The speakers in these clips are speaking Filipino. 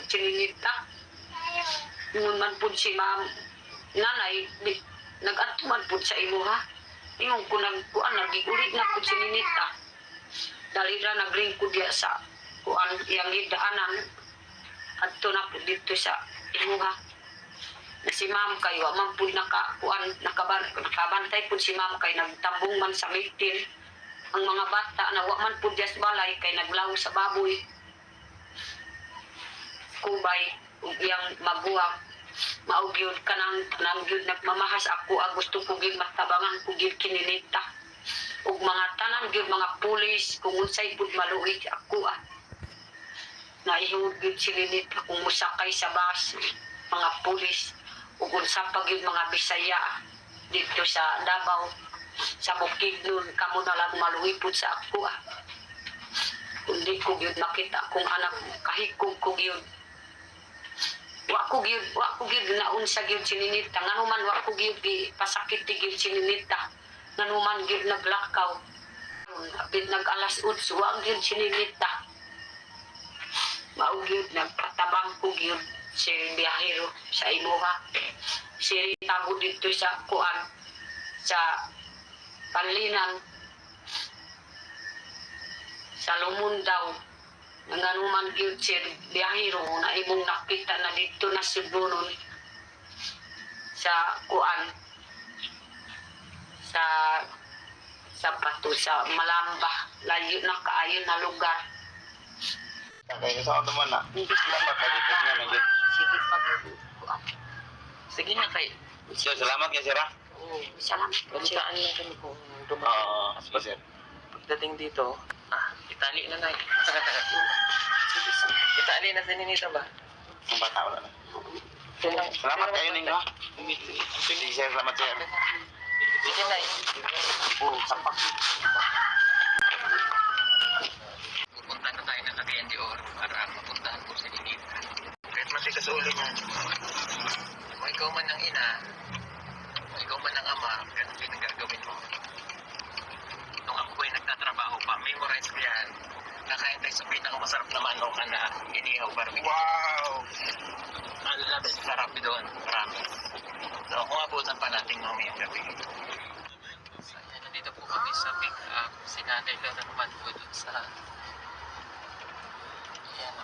chininita. Ingon man po si ma'am, nanay, nag-atuman po sa imo ha. Ingon ko nagkuan, nag-iulit na po chininita. Dali ra naglingkod diya sa kuan iyang gidaanan. Adto na po dito sa imo ha. Na si ma'am kayo, man po nakabantay po si ma'am kay nagtambong man sa mitin. Ang mga bata na man po diya sa balay kay naglaw sa baboy. Kubay, ug iyang maguwang. Maugyod ka nang gyud nagmamahas ako, gusto ko gyud matabangan ko gyud kininita. Ug mga tanan gyud mga pulis kung unsay pud maluig ako Naihud gyud silinita kung musakay sa bus, mga pulis ug unsa pa gyud mga Bisaya dito sa Davao, sa Bukidnon, kamo na lang maluipod sa ako Kundi ko gyud makita kung anak kahigog ko gyud. Wa ko gyud na unsa gyud sininita, nganuman wa ko gyud pasakit gyud sininita. Nganuman gyud naglakaw. Apit nag-alas 8 wa gyud sininita. Mao gyud nagpatabang ko gyud si biyahero sa imuha. Si tago dito sa kuan sa Panlinan sa Lumundaw. Nganuman gyud si biyahero na imong nakita na dito na Subunon sa kuan sa pato sa Malamba, layo na kaayo na lugar. Kaya sa ako naman na. Salamat kay dito niya medyo. Sige pag kuan. Sige na kay. Sir, salamat kay sir. Oo, salamat po siya. Balitaan na kami kung Oo, dumating. sir. Pagdating dito, itali na na. Itali na sininita ba? Ang bata wala na. Salamat kayo ninyo. Sige sir, salamat sir. Sige na. Oo, sapak. Pupunta na tayo ng Cagayan de Oro para mapuntahan po si Ninita. Kahit matigas sa ulo niya. Kung ikaw man ang ina, kung ikaw man ang ama, ganun din ang gagawin mo. Nung ako po'y nagtatrabaho pa, memorize ko yan. Nakain tayo sa pinakamasarap na manok na inihaw barbecue. Wow! Ano namin, sarap doon. Marami. So, kung abutan pa natin mamayang gabi. So, yan, nandito po kami sa pick up. Si Nanay Lola naman po doon sa... Ayan.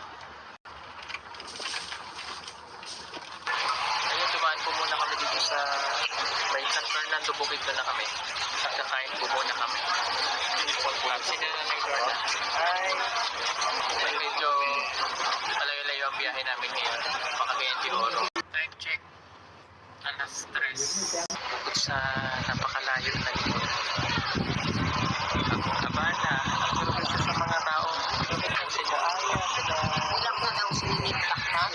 Ayun, dumaan po muna kami dito sa... May San Fernando Bukidnon na kami. Kakain po muna kami. Si Nanay Lola. Hi! Medyo malayo-layo ang biyahe namin ngayon. Pakagayan de Oro. Time check. Alas 3. Bukod sa napakalayo na ito. Ang kabala. Ang isa sa mga tao. Ang sila aya. Sila... Ilang na daw sininita ha?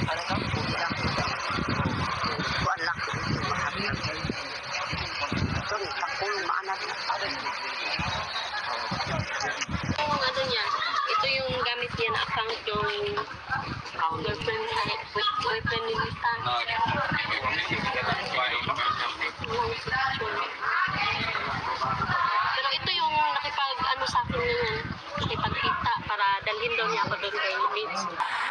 Ano daw? Ilang na daw. Kuan lang. Sorry, pakulong maanak na. Yung ano niya, ito yung gamit niya na account yung boyfriend ni Nita. Pero ito yung nakipag-ano sa akin ngayon, nakipagkita para dalhin daw niya ako doon kay Mitch.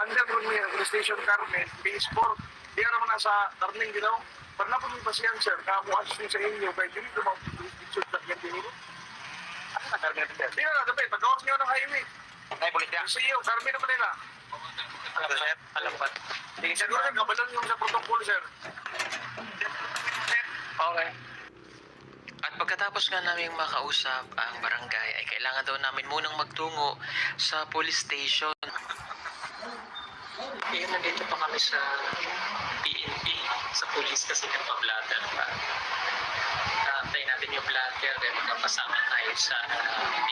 Under police station Carmen, base 4. Di naman nasa Darling Ginaw. Pag napag may pasyan, sir, kamuas nyo sa inyo, kaya dito ito mga jurisdiction sa yan din ito. Ano na Carmen sir? Di na dapat, pag-awas nyo ng highway. Ay, pulit yan. Yung CEO, Carmen naman nila. Alam sir? Alam ba? Di siguro sir, kabalon yung sa protocol, sir. Okay. At pagkatapos nga namin makausap ang barangay ay kailangan daw namin munang magtungo sa police station. Ngayon nandito pa kami sa PNP, sa police kasi nagpa-blatter pa. Naantay natin yung blatter dahil magkapasama tayo sa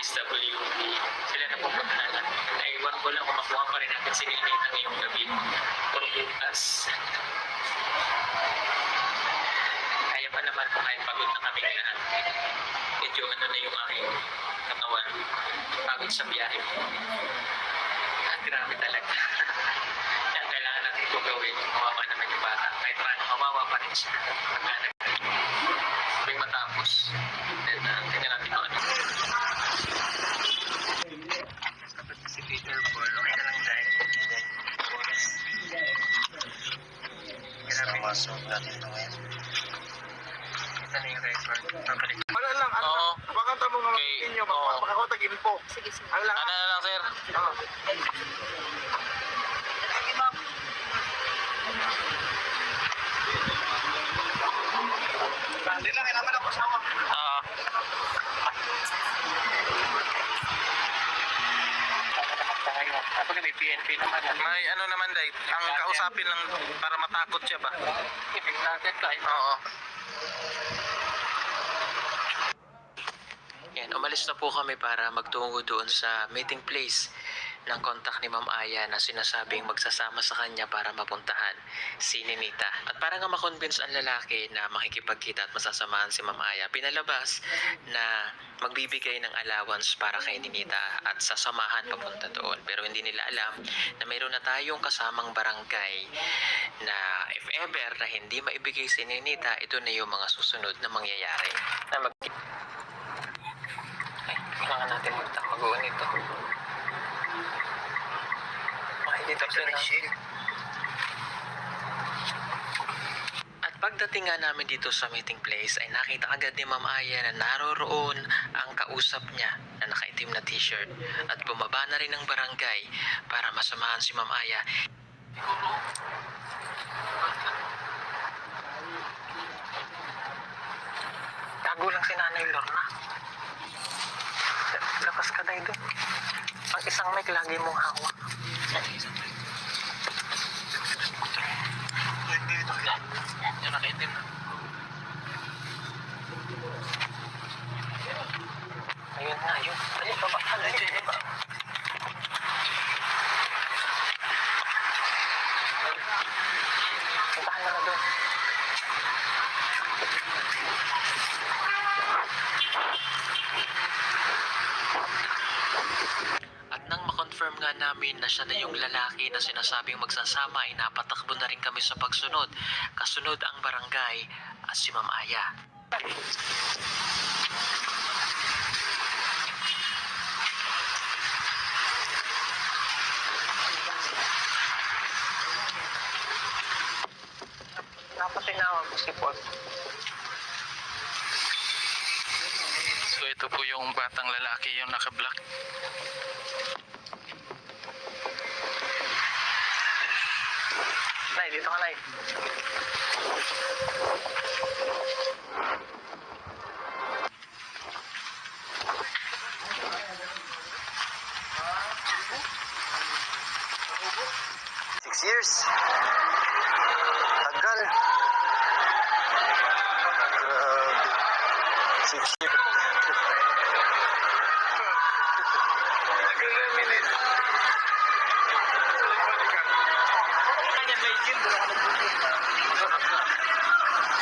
SWD. Sila na pupunta na. Naiwan ko lang kung makuha pa rin natin si Ninita ngayong gabi or bukas. Kaya pa naman kung kahit pagod na kami lahat. Medyo ano na yung aking katawan. Pagod sa biyahe. Grabe talaga. Yan, kailangan natin ito gawin. Kawawa naman yung bata. Kahit paano, kawawa pa rin siya. Sabing matapos. Then, tingnan natin kung ano. Si Peter Paul, okay na lang dahil. Wala lang, ano Oo. lang, pakanta mo nga Okay, inyo, oo. makakotag info. Sige, sige. Ano lang, Ano na lang, sir? Oo. Hindi lang, kailangan ako sa Oo. Kapag may PNP naman, May ano naman, Day. Ang kausapin lang para matakot siya ba? Oo. Yan, umalis na po kami para magtungo doon sa meeting place ng kontak ni Ma'am Aya na sinasabing magsasama sa kanya para mapuntahan si Ninita. At para nga makonvince ang lalaki na makikipagkita at masasamahan si Ma'am Aya, pinalabas na magbibigay ng allowance para kay Ninita at sasamahan papunta doon. Pero hindi nila alam na mayroon na tayong kasamang barangay na if ever na hindi maibigay si Ninita, ito na yung mga susunod na mangyayari. Kailangan natin magtapagoon ito. Okay, dito sila. At pagdating nga namin dito sa meeting place ay nakita agad ni Ma'am Aya na naroroon ang kausap niya na nakaitim na t-shirt at bumaba na rin ng barangay para masamahan si Ma'am Aya. Tago lang si Nanay Lorna. Lakas ka tayo doon. Ang isang mic lagi mong hawak. Yan nakaitim. Ayun na, ayun. Ayun, baba. Ayun, baba. Puntahan mo na doon. At nang makonfirm nga namin na siya na yung lalaki na sinasabing magsasama ay napatakbo na rin kami sa pagsunod. Kasunod ang barangay at si Ma'am Aya. Dapat tinawag ko si Paul. So ito po yung batang lalaki yung naka-black. Nay, dito ka, Nay. Years. Tagal. Grabe. 6 years.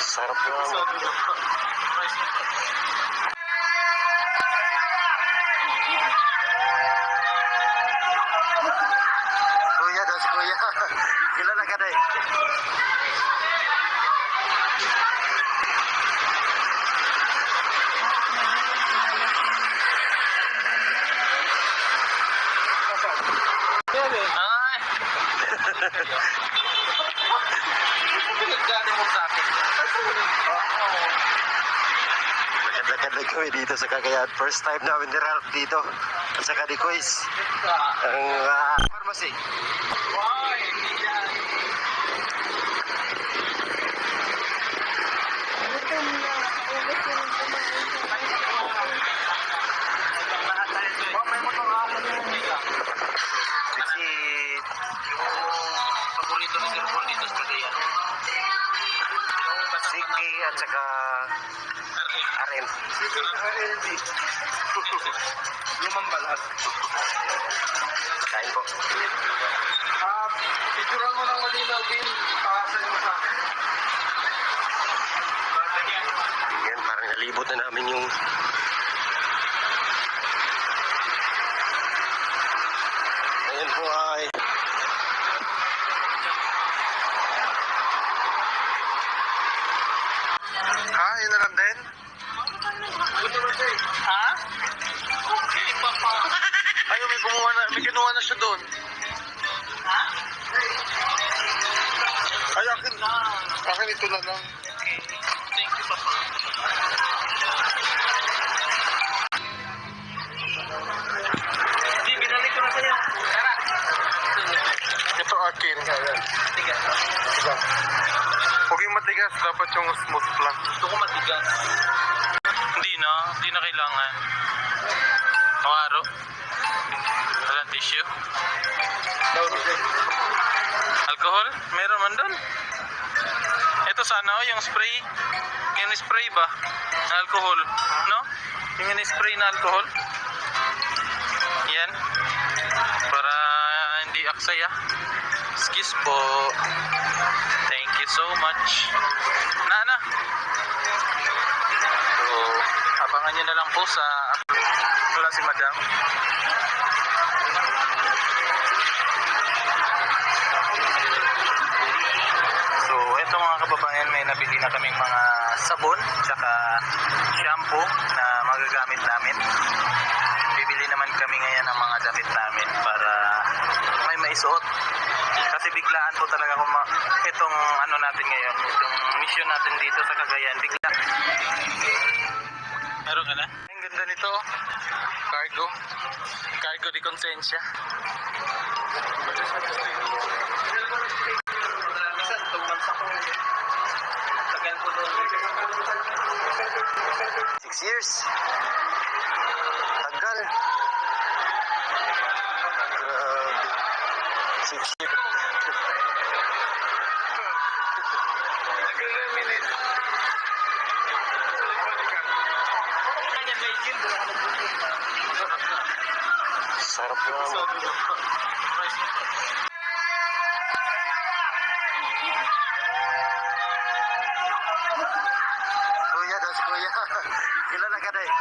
Sarap naman. Kuya daw si Kuya. Kilala ka na eh. Ay! Pinagdaan mo sa akin. Lakad-lakad lang kami dito sa Cagayan. First time namin ni Ralph dito. At saka ni Kuis. Ang pharmacy. Why? Si Paborito ni Sir Paul dito sa Cagayan. Siki at saka RM. Dito sa LD. Lumang balat. Kain po. Picturean mo ng malinaw, Bin. Pakasan mo sa akin. Yan, parang nalibot na namin yung ayan po ay yun na lang din. Ha? Okay, papa. Ay, may gumawa na, may kinuha na siya doon. Ay, akin ito na lang. Thank you, papa. dapat yung smooth lang. Gusto ko matigas. Hindi na kailangan. Mawaro. Walang tissue. Alcohol? Meron man doon. Ito sana yung spray. Yung spray ba? Na alcohol. No? Yung spray na alcohol. Yan. Para hindi aksaya. Excuse po. Thank you so much. Na. So, abangan nyo na lang po sa... Wala si madam. So, eto mga kababayan, may nabili na kaming mga sabon, tsaka shampoo na magagamit namin. Bibili naman kami ngayon ng mga damit namin para may maisuot. Kasi biglaan po talaga kung itong ano natin ngayon, itong mission natin dito sa Cagayan, bigla. Meron ka na? Ang ganda nito, cargo. Cargo de Consensya. Minsan, 2 months ako. Tagal ko doon. 6 years. Tagal. Grabe. 6 years. Sarap nga. Kuya, das kuya. Kilala ka na eh.